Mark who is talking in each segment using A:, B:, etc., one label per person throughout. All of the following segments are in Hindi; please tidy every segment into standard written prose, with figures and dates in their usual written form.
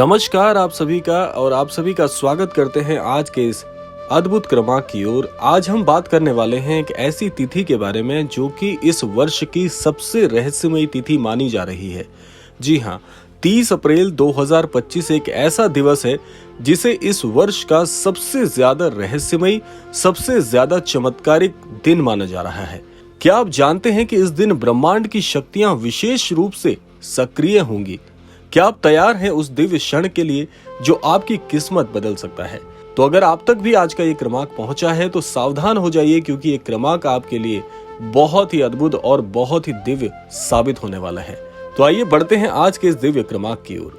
A: नमस्कार आप सभी का और आप सभी का स्वागत करते हैं आज के इस अद्भुत क्रमांक की ओर। आज हम बात करने वाले हैं एक ऐसी तिथि के बारे में जो कि इस वर्ष की सबसे रहस्यमयी तिथि मानी जा रही है। जी हाँ, 30 अप्रैल 2025 एक ऐसा दिवस है जिसे इस वर्ष का सबसे ज्यादा रहस्यमयी, सबसे ज्यादा चमत्कारिक दिन माना जा रहा है। क्या आप जानते हैं कि इस दिन ब्रह्मांड की शक्तियां विशेष रूप से सक्रिय होंगी? क्या आप तैयार हैं उस दिव्य क्षण के लिए जो आपकी किस्मत बदल सकता है? तो अगर आप तक भी आज का ये क्रमांक पहुंचा है तो सावधान हो जाइए, क्योंकि ये क्रमांक आपके लिए बहुत ही अद्भुत और बहुत ही दिव्य साबित होने वाला है। तो आइए बढ़ते हैं आज के इस दिव्य क्रमांक की ओर।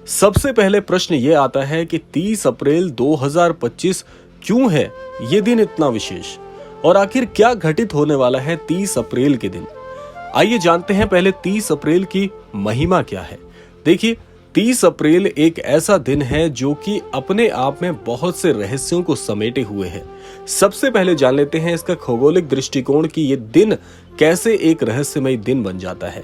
A: सबसे पहले प्रश्न ये आता है कि 30 अप्रैल 2025 क्यों है ये दिन इतना विशेष, और आखिर क्या घटित होने वाला है 30 अप्रैल के दिन? आइए जानते हैं पहले 30 अप्रैल की महिमा क्या है। देखिए, 30 अप्रैल एक ऐसा दिन है जो कि अपने आप में बहुत से रहस्यों को समेटे हुए है। सबसे पहले जान लेते हैं इसका खगोलिक दृष्टिकोण कि ये दिन कैसे एक रहस्यमय दिन बन जाता है।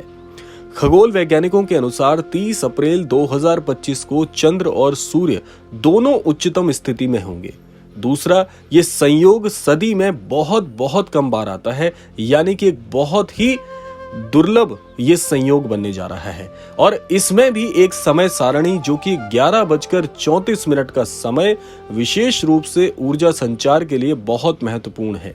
A: खगोल वैज्ञानिकों के अनुसार 30 अप्रैल 2025 को चंद्र और सूर्य दोनों उच्चतम स्थिति में होंगे। दूसरा, ये संयोग सदी में बहुत कम बार आता है, यानी कि एक बहुत ही दुर्लभ ये संयोग बनने जा रहा है। और इसमें भी एक समय सारणी जो कि 11:34 का समय विशेष रूप से ऊर्जा संचार के लिए बहुत महत्वपूर्ण है।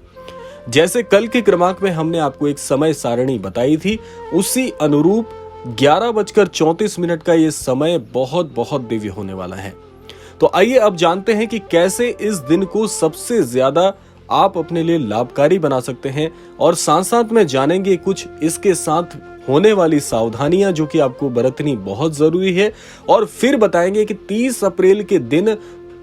A: जैसे कल के क्रमांक में हमने आपको एक समय सारणी बताई थी, उसी अनुरूप 11:34 का ये समय बहुत दिव्य होने वाला है। तो आइए अब जानते हैं कि कैसे इस दिन को सबसे ज्यादा आप अपने लिए लाभकारी बना सकते हैं, और साथ साथ में जानेंगे कुछ इसके साथ होने वाली सावधानियां जो कि आपको बरतनी बहुत जरूरी है, और फिर बताएंगे कि 30 अप्रैल के दिन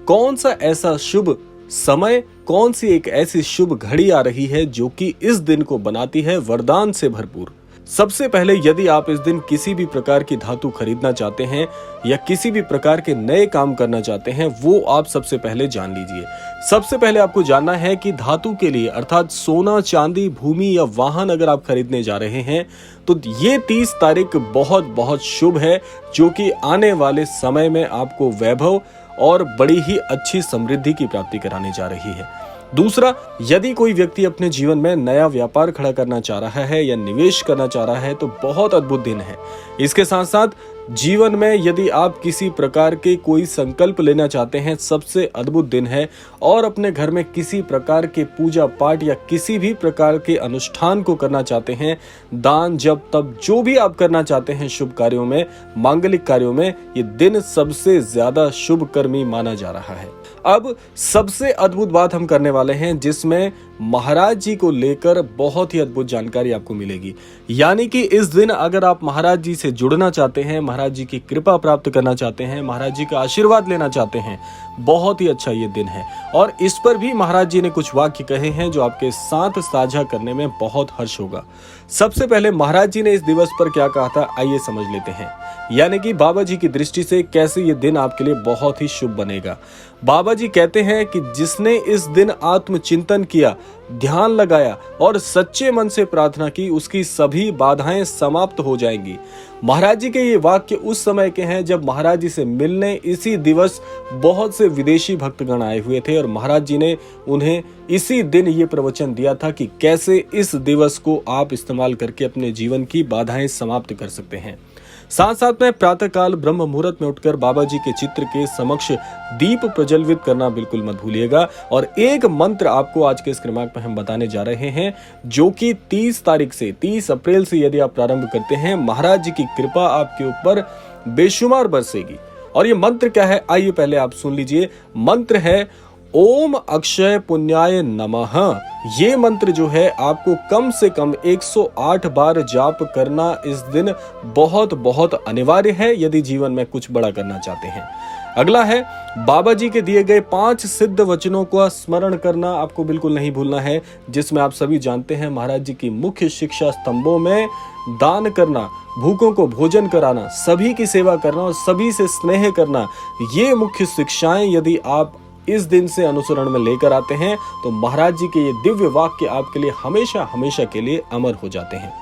A: कौन सा ऐसा शुभ समय, कौन सी एक ऐसी शुभ घड़ी आ रही है जो कि इस दिन को बनाती है वरदान से भरपूर। सबसे पहले, यदि आप इस दिन किसी भी प्रकार की धातु खरीदना चाहते हैं या किसी भी प्रकार के नए काम करना चाहते हैं, वो आप सबसे पहले जान लीजिए। सबसे पहले आपको जानना है कि धातु के लिए, अर्थात सोना, चांदी, भूमि या वाहन अगर आप खरीदने जा रहे हैं तो ये 30 तारीख बहुत शुभ है, जो कि आने वाले समय में आपको वैभव और बड़ी ही अच्छी समृद्धि की प्राप्ति कराने जा रही है। दूसरा, यदि कोई व्यक्ति अपने जीवन में नया व्यापार खड़ा करना चाह रहा है या निवेश करना चाह रहा है तो बहुत अद्भुत दिन है। इसके साथ साथ जीवन में यदि आप किसी प्रकार के कोई संकल्प लेना चाहते हैं, सबसे अद्भुत दिन है। और अपने घर में किसी प्रकार के पूजा पाठ या किसी भी प्रकार के अनुष्ठान को करना चाहते हैं, दान जप तप जो भी आप करना चाहते हैं शुभ कार्यों में, मांगलिक कार्यों में, ये दिन सबसे ज्यादा शुभ कर्मी माना जा रहा है। अब सबसे अद्भुत बात हम करने वाले हैं, जिसमें महाराज जी को लेकर बहुत ही अद्भुत जानकारी आपको मिलेगी। यानी कि इस दिन अगर आप महाराज जी से जुड़ना चाहते हैं, महाराज जी की कृपा प्राप्त करना चाहते हैं, महाराज जी का आशीर्वाद लेना चाहते हैं, बहुत ही अच्छा ये दिन है। और इस पर भी महाराज जी ने कुछ वाक्य कहे हैं जो आपके साथ साझा करने में बहुत हर्ष होगा। सबसे पहले महाराज जी ने इस दिवस पर क्या कहा था, आइए समझ लेते हैं। यानी कि बाबा जी की दृष्टि से कैसे ये दिन आपके लिए बहुत ही शुभ बनेगा। बाबा जी कहते हैं कि जिसने इस दिन आत्मचिंतन किया, ध्यान लगाया और सच्चे मन से प्रार्थना की, उसकी सभी बाधाएं समाप्त हो जाएंगी। महाराज जी के ये वाक्य उस समय के हैं जब महाराज जी से मिलने इसी दिवस बहुत से विदेशी भक्तगण आए हुए थे, और महाराज जी ने उन्हें इसी दिन ये प्रवचन दिया था कि कैसे इस दिवस को आप इस्तेमाल करके अपने जीवन की बाधाएं समाप्त कर सकते हैं। साथ साथ में प्रातःकाल ब्रह्म मुहूर्त में उठकर बाबा जी के चित्र के समक्ष दीप प्रज्वलित करना बिल्कुल मत भूलिएगा। और एक मंत्र आपको आज के इस क्रमांक में हम बताने जा रहे हैं, जो कि 30 तारीख से 30 अप्रैल से यदि आप प्रारंभ करते हैं, महाराज जी की कृपा आपके ऊपर बेशुमार बरसेगी। और ये मंत्र क्या है, आइए पहले आप सुन लीजिए। मंत्र है ओम अक्षय पुण्याय नमः। ये मंत्र जो है आपको कम से कम 108 बार जाप करना इस दिन बहुत अनिवार्य है, यदि जीवन में कुछ बड़ा करना चाहते हैं। अगला है बाबा जी के दिए गए 5 सिद्ध वचनों का स्मरण करना आपको बिल्कुल नहीं भूलना है, जिसमें आप सभी जानते हैं महाराज जी की मुख्य शिक्षा स्तंभों में दान करना, भूखों को भोजन कराना, सभी की सेवा करना और सभी से स्नेह करना, ये मुख्य शिक्षाएं यदि आप इस दिन से अनुसरण में लेकर आते हैं तो महाराज जी के ये दिव्य वाक्य आपके लिए हमेशा के लिए अमर हो जाते हैं।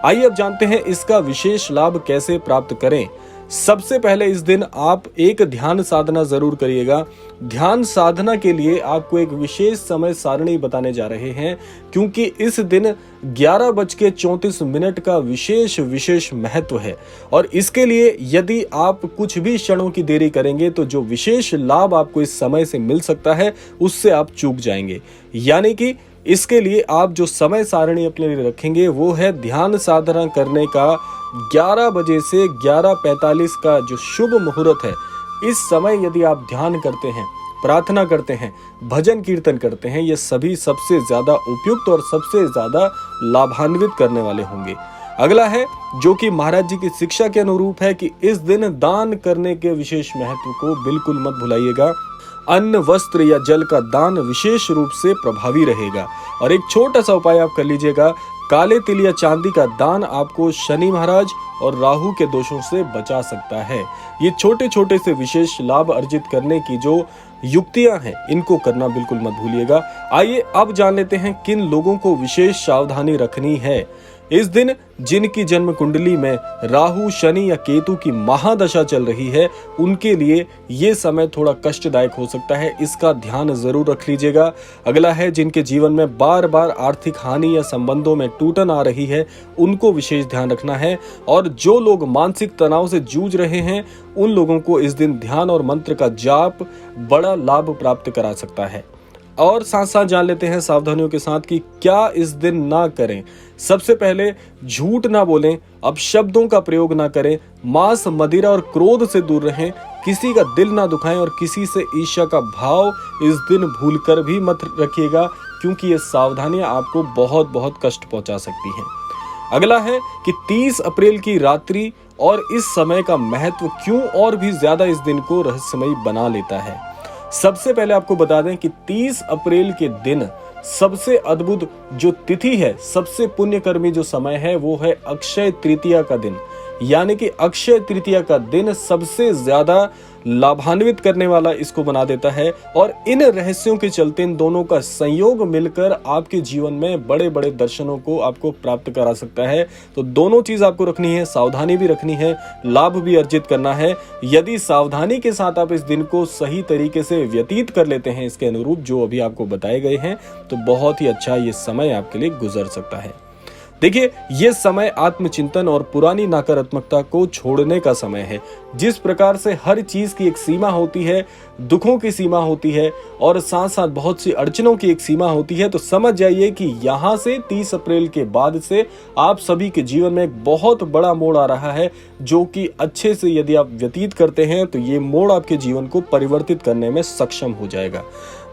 A: आइए अब जानते हैं इसका विशेष लाभ कैसे प्राप्त करें। सबसे पहले इस दिन आप एक ध्यान साधना जरूर करिएगा। ध्यान साधना के लिए आपको एक विशेष समय सारणी बताने जा रहे हैं, क्योंकि इस दिन 11:34 का विशेष महत्व है और इसके लिए यदि आप कुछ भी क्षणों की देरी करेंगे तो जो विशेष लाभ आपको इस समय से मिल सकता है उससे आप चूक जाएंगे। यानी कि इसके लिए आप जो समय सारणी अपने लिए रखेंगे वो है ध्यान साधना करने का 11 बजे से 11:45 का जो शुभ मुहूर्त है। इस समय यदि आप ध्यान करते हैं, प्रार्थना करते हैं, भजन कीर्तन करते हैं, ये सभी सबसे ज्यादा उपयुक्त और सबसे ज्यादा लाभान्वित करने वाले होंगे। अगला है जो कि महाराज जी की शिक्षा के अनुरूप है कि इस दिन दान करने के विशेष महत्व को बिल्कुल मत भुलाइएगा। अन्न, वस्त्र या जल का दान विशेष रूप से प्रभावी रहेगा। और एक छोटा सा उपाय आप कर लीजिएगा, काले तिल या चांदी का दान आपको शनि महाराज और राहु के दोषों से बचा सकता है। ये छोटे छोटे से विशेष लाभ अर्जित करने की जो युक्तियां हैं, इनको करना बिल्कुल मत भूलिएगा। आइए अब जान लेते हैं किन लोगों को विशेष सावधानी रखनी है। इस दिन जिनकी जन्म कुंडली में राहु, शनि या केतु की महादशा चल रही है, उनके लिए ये समय थोड़ा कष्टदायक हो सकता है, इसका ध्यान जरूर रख लीजिएगा। अगला है जिनके जीवन में बार बार आर्थिक हानि या संबंधों में टूटन आ रही है, उनको विशेष ध्यान रखना है। और जो लोग मानसिक तनाव से जूझ रहे हैं, उन लोगों को इस दिन ध्यान और मंत्र का जाप बड़ा लाभ प्राप्त करा सकता है। और साथ साथ जान लेते हैं सावधानियों के साथ कि क्या इस दिन ना करें। सबसे पहले झूठ ना बोलें, अपशब्दों का प्रयोग ना करें, मांस, मदिरा और क्रोध से दूर रहें, किसी का दिल ना दुखाएं और किसी से ईर्ष्या का भाव इस दिन भूलकर भी मत रखिएगा, क्योंकि ये सावधानियां आपको बहुत बहुत कष्ट पहुंचा सकती हैं। अगला है कि 30 अप्रैल की रात्रि और इस समय का महत्व क्यों और भी ज्यादा इस दिन को रहस्यमयी बना लेता है। सबसे पहले आपको बता दें कि 30 अप्रैल के दिन सबसे अद्भुत जो तिथि है, सबसे पुण्यकर्मी जो समय है, वो है अक्षय तृतीया का दिन। यानी कि अक्षय तृतीया का दिन सबसे ज्यादा लाभान्वित करने वाला इसको बना देता है। और इन रहस्यों के चलते इन दोनों का संयोग मिलकर आपके जीवन में बड़े बड़े दर्शनों को आपको प्राप्त करा सकता है। तो दोनों चीज आपको रखनी है, सावधानी भी रखनी है, लाभ भी अर्जित करना है। यदि सावधानी के साथ आप इस दिन को सही तरीके से व्यतीत कर लेते हैं, इसके अनुरूप जो अभी आपको बताए गए हैं, तो बहुत ही अच्छा ये समय आपके लिए गुजर सकता है। देखिए, ये समय आत्मचिंतन और पुरानी नकारात्मकता को छोड़ने का समय है। जिस प्रकार से हर चीज की एक सीमा होती है, दुखों की सीमा होती है और साथ साथ बहुत सी अड़चनों की एक सीमा होती है, तो समझ जाइए कि यहाँ से 30 अप्रैल के बाद से आप सभी के जीवन में एक बहुत बड़ा मोड़ आ रहा है, जो कि अच्छे से यदि आप व्यतीत करते हैं तो ये मोड़ आपके जीवन को परिवर्तित करने में सक्षम हो जाएगा।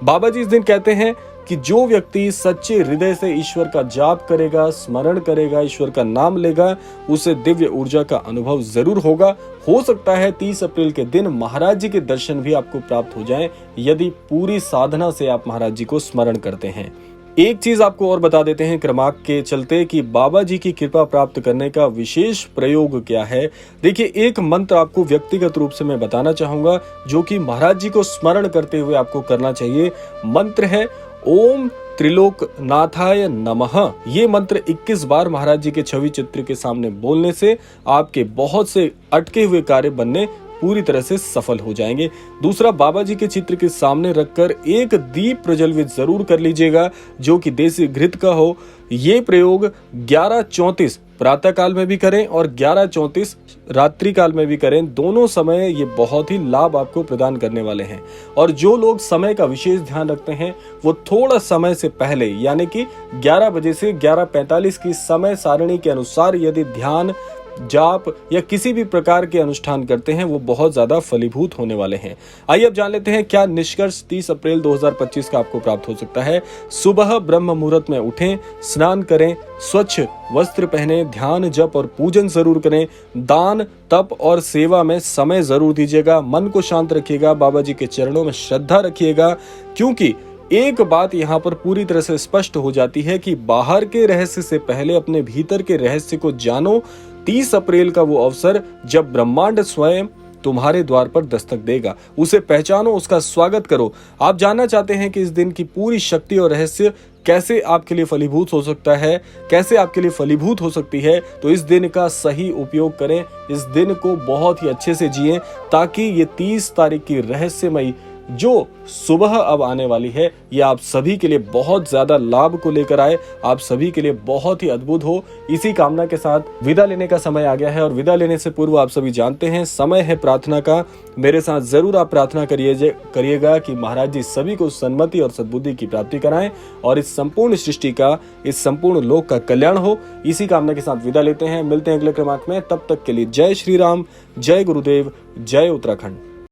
A: बाबा जी इस दिन कहते हैं कि जो व्यक्ति सच्चे हृदय से ईश्वर का जाप करेगा, स्मरण करेगा, ईश्वर का नाम लेगा, उसे दिव्य ऊर्जा का अनुभव जरूर होगा। हो सकता है 30 अप्रैल के दिन महाराज जी के दर्शन भी आपको प्राप्त हो जाएं, यदि पूरी साधना से आप महाराज जी को स्मरण करते हैं। एक चीज आपको और बता देते हैं क्रमांक के चलते कि बाबा जी की कृपा प्राप्त करने का विशेष प्रयोग क्या है। देखिए, एक मंत्र आपको व्यक्तिगत रूप से मैं बताना चाहूंगा, जो कि महाराज जी को स्मरण करते हुए आपको करना चाहिए। मंत्र है ओम त्रिलोकनाथाय नमः। ये मंत्र 21 बार महाराज जी के छवि चित्र के सामने बोलने से आपके बहुत से अटके हुए कार्य बनने पूरी तरह से सफल हो जाएंगे। दूसरा, बाबा जी के चित्र के सामने रखकर एक दीप प्रज्वलित जरूर कर लीजिएगा, जो कि देसी घृत का हो। ये प्रयोग 11:34 प्रातः काल में भी करें और 11:34 रात्रि काल में भी करें। दोनों समय ये बहुत ही लाभ आपको प्रदान करने वाले हैं। और जो लोग समय का विशेष ध्यान रखते हैं, वो थोड़ा समय से पहले यानी कि 11 बजे से 11:45 की समय सारणी के अनुसार यदि ध्यान, जाप या किसी भी प्रकार के अनुष्ठान करते हैं, वो बहुत ज्यादा फलीभूत होने वाले हैं। आइए अब जान लेते हैं क्या निष्कर्ष 30 अप्रैल 2025 का आपको प्राप्त हो सकता है। सुबह ब्रह्म मुहूर्त में उठें, स्नान करें, स्वच्छ वस्त्र पहने, ध्यान, जप और पूजन जरूर करें। दान, तप और सेवा में समय जरूर दीजिएगा। मन को शांत रखिएगा, बाबा जी के चरणों में श्रद्धा रखिएगा, क्योंकि एक बात यहाँ पर पूरी तरह से स्पष्ट हो जाती है कि बाहर के रहस्य से पहले अपने भीतर के रहस्य को जानो। 30 अप्रैल का वो अवसर जब ब्रह्मांड स्वयं तुम्हारे द्वार पर दस्तक देगा, उसे पहचानो, उसका स्वागत करो। आप जानना चाहते हैं कि इस दिन की पूरी शक्ति और रहस्य कैसे आपके लिए फलीभूत हो सकता है, कैसे आपके लिए फलीभूत हो सकती है। तो इस दिन का सही उपयोग करें, इस दिन को बहुत ही अच्छे से जिएं, ताकि ये 30 तारीख की रहस्यमयी जो सुबह अब आने वाली है, ये आप सभी के लिए बहुत ज्यादा लाभ को लेकर आए, आप सभी के लिए बहुत ही अद्भुत हो। इसी कामना के साथ विदा लेने का समय आ गया है, और विदा लेने से पूर्व आप सभी जानते हैं समय है प्रार्थना का। मेरे साथ जरूर आप प्रार्थना करिएगा कि महाराज जी सभी को सन्मति और सद्बुद्धि की प्राप्ति कराएं, और इस संपूर्ण सृष्टि का, इस संपूर्ण लोक का कल्याण हो। इसी कामना के साथ विदा लेते हैं, मिलते हैं अगले क्रमांक में। तब तक के लिए जय श्री राम, जय गुरुदेव, जय उत्तराखंड।